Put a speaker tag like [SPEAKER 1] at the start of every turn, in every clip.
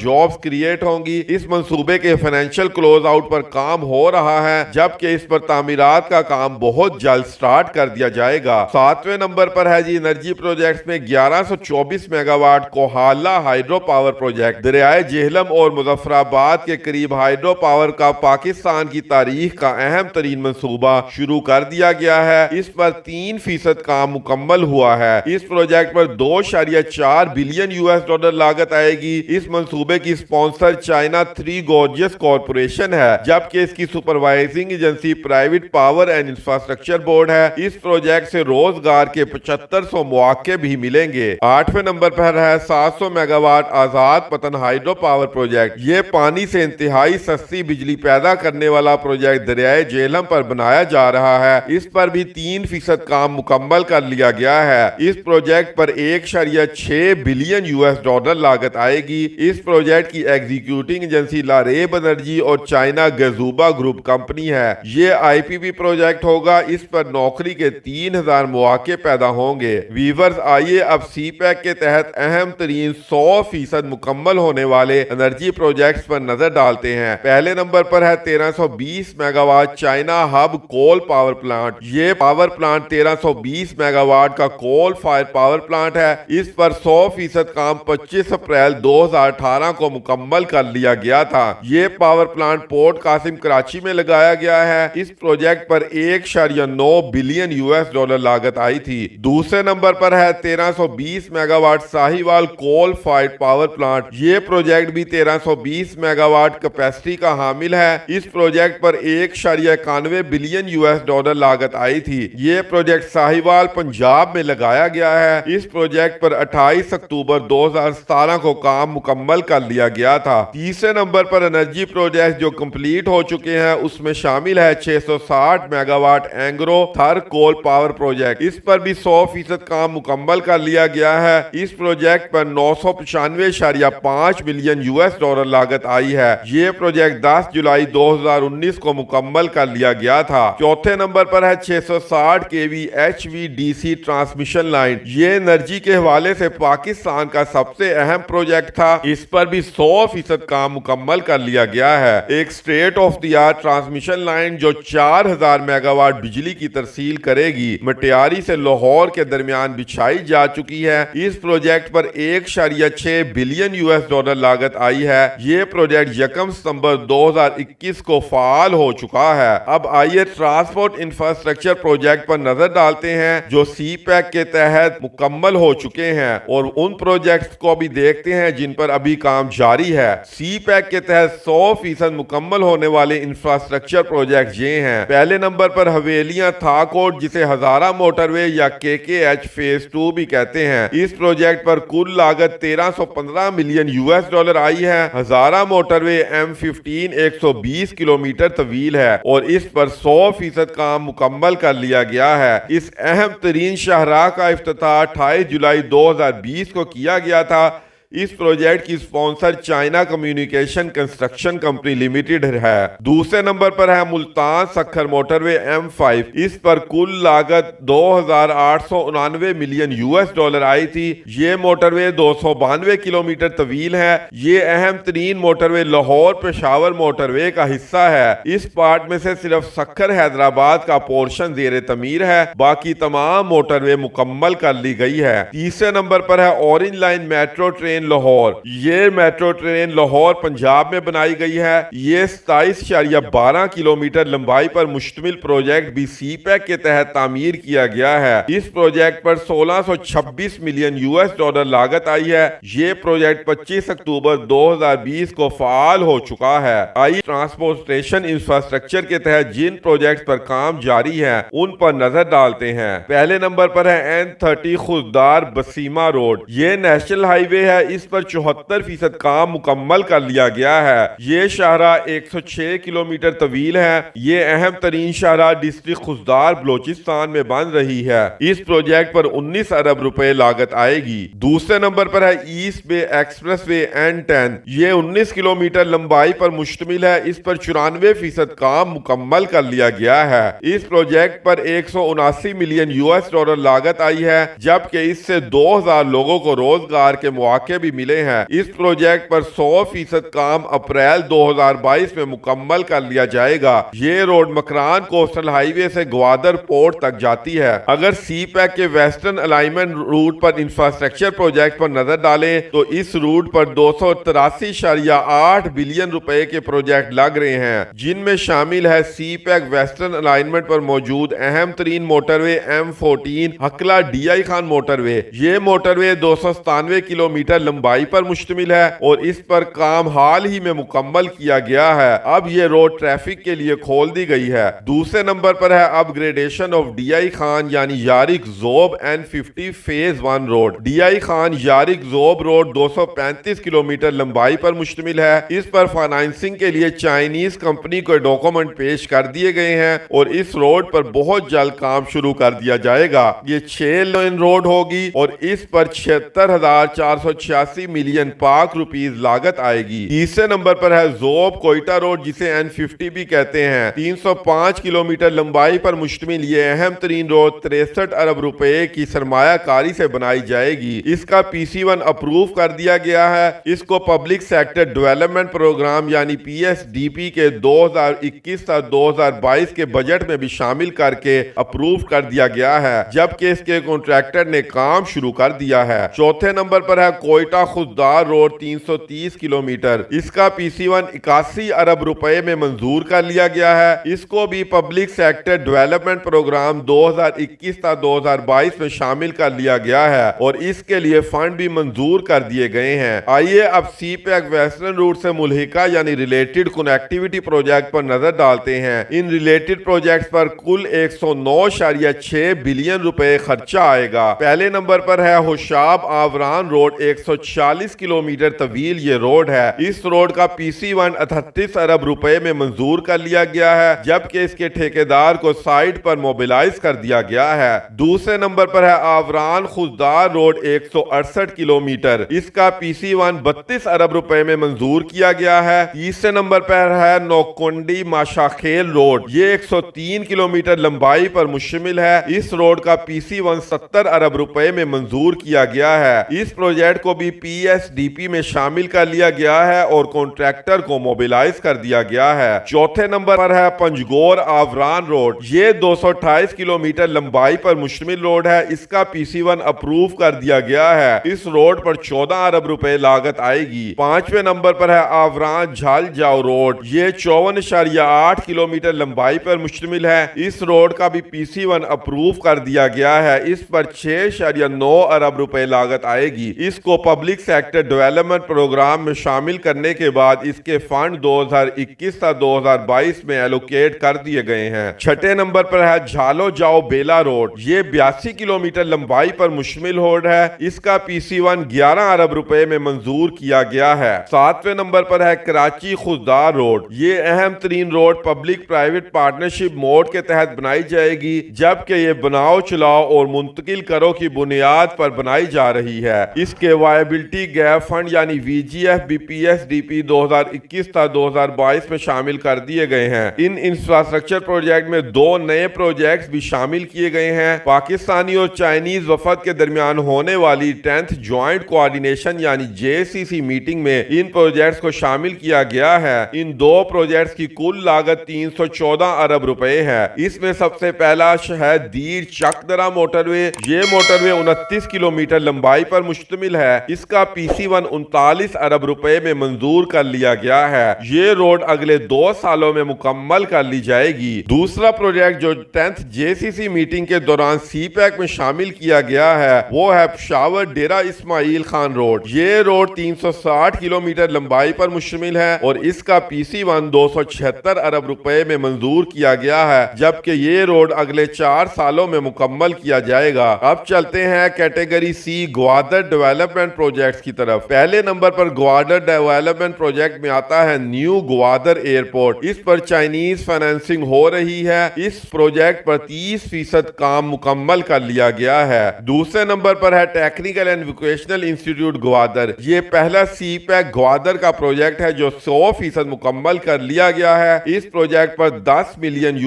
[SPEAKER 1] Jobs create ہوں گی۔ اس منصوبے کے فائنینشیل کلوز آؤٹ پر کام ہو رہا ہے، جبکہ اس پر تعمیرات کا کام بہت جلد سٹارٹ کر دیا جائے گا۔ 7ویں نمبر پر ہے جی انرجی پروجیکٹس میں 1124 mega what Kohala hydro power project. دریائے جہلم اور مظفر آباد کے قریب ہائیڈرو پاور کا پاکستان کی تاریخ کا اہم ترین منصوبہ شروع کر دیا گیا ہے۔ اس پر 3% کام مکمل ہوا ہے۔ اس پروجیکٹ پر 2.4 بلین $US لاگت آئے گی۔ اس منصوبے کی سپانسر چائنا 3 گورجس کارپوریشن ہے، جبکہ اس کی supervising agency private power and infrastructure board ہے۔ اس پروجیکٹ سے روزگار کے 7500 مواقع بھی ملیں گے۔ 8ویں نمبر پر ہے 700 میگا واٹ آزاد پتن ہائیڈرو پاور پروجیکٹ۔ یہ پانی سے انتہائی سستی بجلی پیدا کرنے والا پروجیکٹ دریائے جہلم پر بنایا جا رہا ہے۔ اس پر بھی 3% کام مکمل کر لیا گیا ہے۔ اس پروجیکٹ پر 1.6 بلین $US لاگت آئے گی۔ اس پروجیکٹ کی ایگزیکیوٹنگ ایجنسی لاریب انرجی اور چائنا گزوبا گروپ کمپنی ہے۔ یہ IPP پروجیکٹ ہوگا۔ اس پر نوکری کے 3000 مواقع پیدا ہوں گے۔ ویورز آئیے اب سی پیک کے تحت اہم ترین 100% مکمل ہونے والے انرجی پروجیکٹس پر نظر ڈالتے ہیں۔ پہلے نمبر پر ہے 1320 megawatt China Hub coal power plant. یہ پاور پلانٹ 1320 میگا واٹ کا کول فائر پاور پلانٹ ہے۔ اس پر 100% کام 25 اپریل 2018 کو مکمل کر لیا گیا تھا۔ یہ power plant Port Qasim Karachi میں لگایا گیا ہے۔ اس پروجیکٹ پر 1.9 بلین $US لاگت آئی تھی۔ دوسرے نمبر پر ہے 1320 megawatt Sahiwal coal fired power plant. یہ پروجیکٹ بھی 1320 میگا واٹ کیپیسٹی کا حامل ہے۔ اس پروجیکٹ پر 1.91 بلین $US لاگت آئی تھی۔ یہ پروجیکٹ ساہیوال پنجاب میں لگایا گیا ہے۔ اس پروجیکٹ پر 28 اکتوبر 2017 کو کام مکمل کر لیا گیا تھا۔ تیسرے نمبر پر انرجی پروجیکٹ جو کمپلیٹ ہو چکے ہیں اس میں شامل ہے 660 mega watt Engro Thar coal power project. اس پر بھی 100% کام مکمل کر لیا گیا ہے۔ اس پروجیکٹ پر 995.5 ملین $US لاگت آئی ہے۔ یہ پروجیکٹ 10 جولائی 2019 کو مکمل کر لیا گیا تھا۔ چوتھے نمبر پر ہے 660 kV HVDC ٹرانسمیشن لائن۔ یہ انرجی کے حوالے سے پاکستان کا سب سے اہم پروجیکٹ تھا۔ اس پر بھی 100% کام مکمل کر لیا گیا ہے۔ ایک state of the art transmission line جو 4000 میگا واٹ بجلی کی ترسیل کرے گی مٹیاری سے لاہور کے درمیان بچھائی جا چکی ہے۔ اس پروجیکٹ پر 1.6 بلین $US لاگت آئی ہے۔ یہ پروجیکٹ 1 ستمبر 2021 کو فعال ہو چکا ہے۔ اب آئیے ٹرانسپورٹ انفراسٹرکچر پروجیکٹ پر نظر ڈالتے ہیں جو سی پیک کے تحت مکمل ہو چکے ہیں، اور ان پروجیکٹس کو بھی دیکھتے ہیں جن پر ابھی کام جاری ہے۔ سی پیک کے تحت 100% مکمل ہونے والے انفراسٹرکچر پروجیکٹ یہ ہیں۔ پہلے نمبر پر حویلیاں تھاکوٹ جسے ہزارہ موٹر وے یا KKH فیز 2 بھی کہتے ہیں۔ اس پروجیکٹ پر کل لاگت 1315 ملین $US آئی ہے۔ ہزارہ موٹر وے M15 120 کلومیٹر طویل ہے اور اس پر 100% کام مکمل کر لیا گیا ہے۔ اس اہم ترین شاہراہ کا افتتاح 28 جولائی 2020 کو کیا گیا تھا۔ اس پروجیکٹ کی sponsor China communication construction company limited ہے۔ دوسرے نمبر پر ہے ملتان سکھر موٹر وے M5۔ اس پر کل لاگت 2899 ملین $US آئی تھی۔ یہ موٹر وے 292 کلومیٹر طویل ہے۔ یہ اہم ترین موٹر وے لاہور پشاور موٹر وے کا حصہ ہے۔ اس پارٹ میں سے صرف سکھر حیدرآباد کا پورشن زیر تعمیر ہے، باقی تمام موٹر وے مکمل کر لی گئی ہے۔ تیسرے نمبر پر ہے orange line metro train Lahore. یہ میٹرو ٹرین لاہور پنجاب میں بنائی گئی ہے۔ یہ 27.12 کلومیٹر لمبائی پر مشتمل پروجیکٹ بھی سی پیک کے تحت تعمیر کیا گیا ہے۔ اس پروجیکٹ پر 1626 ملین $US لاگت آئی ہے۔ یہ پروجیکٹ 25 اکتوبر 2020 کو فعال ہو چکا ہے۔ آئی ٹرانسپورٹیشن انفراسٹرکچر کے تحت جن پروجیکٹ پر کام جاری ہے ان پر نظر ڈالتے ہیں۔ پہلے نمبر پر ہے N30 خضدار بسیما روڈ۔ یہ نیشنل ہائی وے ہے۔ اس پر 74% کام مکمل کر لیا گیا ہے۔ یہ شاہراہ 106 کلومیٹر طویل ہے۔ یہ اہم ترین شاہراہ ڈسٹرکٹ خضدار بلوچستان میں بن رہی ہے۔ اس پروجیکٹ پر 19 ارب روپے لاگت آئے گی۔ دوسرے نمبر پر ہے ایسٹ بے ایکسپریس وے N10۔ یہ 19 کلومیٹر لمبائی پر مشتمل ہے۔ اس پر 94% کام مکمل کر لیا گیا ہے۔ اس پروجیکٹ پر 179 ملین $US لاگت آئی ہے، جبکہ اس سے 2000 لوگوں کو روزگار کے مواقع موقع بھی ملے ہیں۔ اس پروجیکٹ پر 100% کام اپریل 2022 میں مکمل کر لیا جائے گا۔ یہ روڈ مکران کوسٹل ہائی وے سے گوادر پورٹ تک جاتی ہے۔ اگر سی پیک کے ویسٹرن الائنمنٹ روٹ پر انفراسٹرکچر پروجیکٹ پر نظر ڈالیں تو اس روٹ پر 283.8 بلین روپے کے پروجیکٹ لگ رہے ہیں، جن میں شامل ہے سی پیک ویسٹرن الائنمنٹ پر موجود اہم ترین motorway M14 Hakla D I Khan motorway. یہ موٹر وے 297 کلومیٹر لمبائی پر مشتمل ہے اور اس پر کام حال ہی میں مکمل کیا گیا ہے۔ اب یہ روڈ ٹریفک کے لیے کھول دی گئی ہے۔ دوسرے نمبر پر ہے upgradation of D I Khan یعنی Yarak Zhob N50 phase 1 road. D I Khan Yarak Zhob road 235 kilometre لمبائی پر مشتمل ہے۔ اس پر فائنانسنگ کے لیے چائنیز کمپنی کو ڈاکومنٹ پیش کر دیے گئے ہیں اور اس روڈ پر بہت جلد کام شروع کر دیا جائے گا۔ یہ 6 لین روڈ ہوگی اور اس پر 76,486 ملین پاک روپیز لاگت آئے گی۔ تیسرے نمبر پر ہے زوب کوئٹہ روڈ جسے N50 بھی کہتے ہیں۔ 305 کلومیٹر لمبائی پر مشتمل یہ اہم ترین روڈ 63 ارب روپے کی سرمایہ کاری سے بنائی جائے گی۔ اس کا PC1 اپروو کر دیا گیا ہے۔ اس کو پبلک سیکٹر ڈیولپمنٹ پروگرام یعنی PSDP کے 2021 تا 2022 کے بجٹ میں بھی شامل کر کے اپروو کر دیا گیا ہے، جبکہ اس کے کنٹریکٹر نے کام شروع کر دیا ہے۔ چوتھے نمبر پر ہے کوئٹہ خضدار روڈ 330 کلومیٹر۔ اس کا PC1 81 ارب روپے میں منظور کر لیا گیا ہے۔ اس کو بھی پبلک سیکٹر ڈیولپمنٹ پروگرام 2021 تا 2022 میں شامل کر لیا گیا ہے اور اس کے لیے فنڈ بھی منظور کر دیے گئے ہیں۔ آئیے اب سی پیک ویسٹرن روٹ سے ملحقہ یعنی ریلیٹڈ کنیکٹیوٹی پروجیکٹ پر نظر ڈالتے ہیں۔ ان ریلیٹڈ پروجیکٹس پر کل 109.6 بلین روپے خرچہ آئے گا۔ پہلے نمبر پر ہے ہوشاب آوران روڈ 140 کلومیٹر طویل یہ روڈ ہے۔ اس روڈ کا PC1 38 ارب روپے میں منظور کر لیا گیا ہے، جبکہ اس کے ٹھیکیدار کو سائٹ پر موبلائز کر دیا گیا ہے۔ دوسرے نمبر پر ہے آوران خضدار روڈ 168 کلومیٹر۔ اس کا PC1 32 ارب روپے میں منظور کیا گیا ہے۔ تیسرے نمبر پر ہے نوکنڈی ماشاخیل روڈ۔ یہ 103 کلومیٹر لمبائی پر مشتمل ہے۔ اس روڈ کا PC1 70 ارب روپے میں منظور کیا گیا ہے۔ اس پروجیکٹ کو بھی PSDP میں شامل کر لیا گیا ہے اور کنٹریکٹر کو موبلائز کر دیا گیا ہے۔ چوتھے نمبر پر ہے پنجگور آوران روڈ۔ یہ 228 کلومیٹر لمبائی پر مشتمل روڈ ہے۔ اس کا PC1 اپروو کر دیا گیا ہے۔ اس روڈ پر 14 ارب روپے لاگت آئے گی۔ پانچویں نمبر پر ہے آوران جھال جاؤ روڈ۔ یہ 54.8 کلومیٹر لمبائی پر مشتمل ہے۔ اس روڈ کا بھی PC1 اپروو کر دیا گیا ہے۔ اس پر 6.9 ارب روپے لاگت آئے گی۔ اس کو پبلک سیکٹر ڈیولپمنٹ پروگرام میں شامل کرنے کے بعد اس کے فنڈ 2021 تا 2022 میں ایلوکیٹ کر دیے گئے ہیں۔ چھٹے نمبر پر ہے جھالو جاؤ بیلا روڈ۔ یہ 82 کلومیٹر لمبائی پر مشتمل روڈ ہے۔ اس کا PC1 11 ارب روپے میں منظور کیا گیا ہے۔ ساتویں نمبر پر ہے کراچی خضدار روڈ۔ یہ اہم ترین road public private partnership mode کے تحت بنائی جائے گی، جبکہ یہ بناؤ چلاؤ اور منتقل کرو کی بنیاد پر بنائی جا رہی ہے۔ اس کے وائبلٹی گیپ فنڈ یعنی VGF بھی PSDP 2021 تا 2022 میں شامل کر دیے گئے ہیں۔ ان انفراسٹرکچر پروجیکٹ میں 2 نئے پروجیکٹس بھی شامل کیے گئے ہیں۔ پاکستانی اور چائنیز وفد کے درمیان ہونے والی 10th جوائنٹ کوارڈینیشن یعنی JCC میٹنگ میں ان پروجیکٹس کو شامل کیا گیا ہے۔ ان 2 پروجیکٹس کی کل لاگت 314 ارب روپے ہے۔ اس میں سب سے پہلا ہے دیر چک درہ موٹر وے۔ یہ موٹر وے 29 کلومیٹر لمبائی پر مشتمل ہے۔ اس کا PC1 39 ارب روپے میں منظور کر لیا گیا ہے۔ یہ روڈ اگلے 2 سالوں میں مکمل کر لی جائے گی۔ دوسرا پروجیکٹ جو 10th JCC میٹنگ کے دوران سی پیک میں شامل کیا گیا ہے وہ ہے پشاور ڈیرہ اسماعیل خان روڈ۔ یہ روڈ 360 کلومیٹر لمبائی پر مشتمل ہے اور اس کا PC1 276 ارب روپے میں منظور کیا گیا ہے، جبکہ یہ روڈ اگلے 4 سالوں میں مکمل کیا جائے گا۔ اب چلتے ہیں کیٹیگری سی گوادر ڈیولپمنٹ پروجیکٹس کی طرف۔ پہلے نمبر پر گوادر ڈیولپمنٹ پروجیکٹ میں آتا ہے نیو گوادر ایئرپورٹ۔ اس پر چائنیز فائنانسنگ ہو رہی ہے۔ اس پروجیکٹ پر 30% کام مکمل کر لیا گیا ہے۔ دوسرے نمبر پر ہے technical and vocational institute Gwadar. یہ پہلا سی پیک گوادر کا پروجیکٹ ہے جو 100% مکمل کر لیا گیا ہے۔ اس پروجیکٹ پر $10 ملین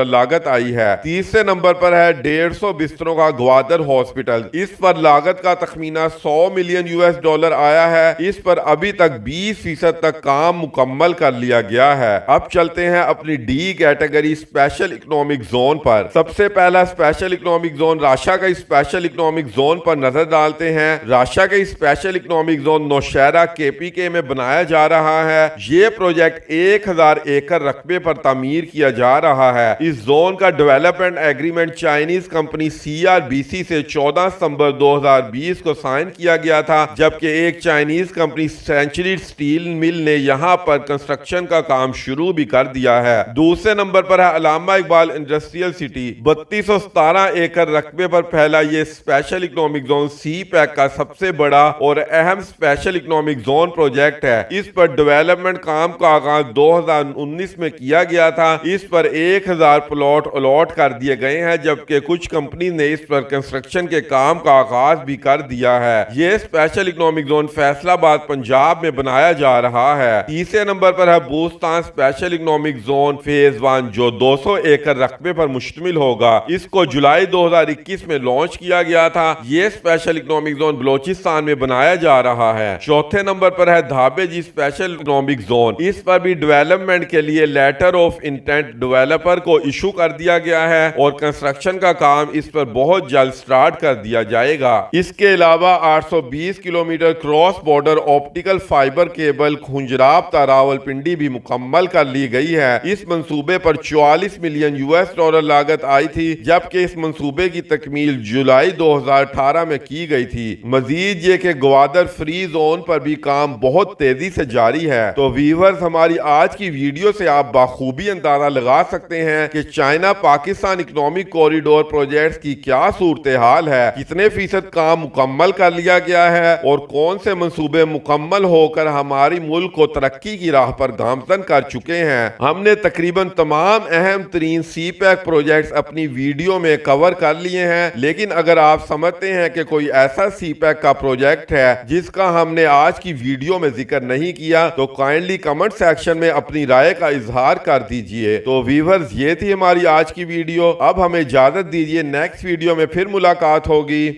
[SPEAKER 1] لاگت آئی ہے۔ تیسرے نمبر پر ہے 150 بستروں کا گوادر ہاسپٹل۔ اس پر لاگت کا تخمینہ $100 ملین ملین US ڈالر آیا ہے، اس پر ابھی تک 20% تک کام مکمل کر لیا گیا ہے۔ اب چلتے ہیں اپنی D category special economic zone پر۔ سب سے پہلا اسپیشل اکنامک زون راشا کا اسپیشل اکنامک زون پر نظر ڈالتے ہیں۔ راشا کا special economic zone Nowshera KPK میں بنایا جا رہا ہے۔ یہ پروجیکٹ 1000 ایکڑ رقبے پر تعمیر کیا جا رہا ہے۔ اس زون کا development agreement Chinese company CRBC سے 14 ستمبر 2020 کو سائن کیا گیا تھا، جبکہ ایک چائنیز کمپنی سینچری اسٹیل مل نے یہاں پر کنسٹرکشن کا کام شروع بھی کر دیا ہے۔ دوسرے نمبر پر ہے علامہ اقبال انڈسٹریل سٹی۔ 3217 ایکڑ رقبے پر پھیلا یہ اسپیشل اکنامک زون CPEC کا سب سے بڑا اور اہم اسپیشل اکنامک زون پروجیکٹ ہے۔ اس پر ڈیولپمنٹ کام کا آغاز 2019 میں کیا گیا تھا۔ اس پر 1000 پلاٹ الاٹ کر دیے گئے ہیں، جبکہ کچھ کمپنی نے اس پر کنسٹرکشن کے کام کا آغاز بھی کر دیا ہے۔ یہ اسپیشل اکنامک زون فیصل آباد پنجاب میں بنایا جا رہا ہے۔ تیسرے نمبر پر ہے بوستان اسپیشل اکنامک زون فیز 1 جو 200 ایکڑ رقبے پر مشتمل ہوگا۔ اس کو جولائی 2021 میں لانچ کیا گیا تھا۔ یہ اسپیشل اکنامک زون بلوچستان میں بنایا جا رہا ہے۔ چوتھے نمبر پر ہے دھابے جی اسپیشل اکنامک زون۔ اس پر بھی ڈیولپمنٹ کے لیے لیٹر آف انٹینٹ ڈیولپر کو ایشو کر دیا گیا ہے اور کنسٹرکشن کا کام اس پر بہت جلد سٹارٹ کر دیا جائے گا۔ اس کے علاوہ 820 kilometre cross border optical fibre cable Khunjerab تا راولپنڈی بھی مکمل کر لی گئی ہے۔ اس منصوبے پر 44 ملین US ڈالر لاگت آئی تھی، جبکہ اس منصوبے کی تکمیل جولائی 2018 میں کی گئی تھی۔ مزید یہ کہ گوادر فری زون پر بھی کام بہت تیزی سے جاری ہے۔ تو ویورز، ہماری آج کی ویڈیو سے آپ بخوبی اندازہ لگا سکتے ہیں کہ China Pakistan economic corridor projects کی کیا صورتحال ہے، کتنے فیصد کام مکمل کر لیا گیا ہے اور کون سے منصوبے مکمل ہو کر ہماری ملک کو ترقی کی راہ پر گامزن کر چکے ہیں۔ ہم نے تقریباً تمام اہم ترین CPEC پروجیکٹس اپنی ویڈیو میں کور کر لیے ہیں، لیکن اگر آپ سمجھتے ہیں کہ کوئی ایسا CPEC کا پروجیکٹ ہے جس کا ہم نے آج کی ویڈیو میں ذکر نہیں کیا تو کائنڈلی کمنٹ سیکشن میں اپنی رائے کا اظہار کر دیجئے۔ تو ویورز، یہ تھی ہماری آج کی ویڈیو۔ اب ہمیں اجازت دیجئے، نیکسٹ ویڈیو میں پھر ملاقات ہوگی۔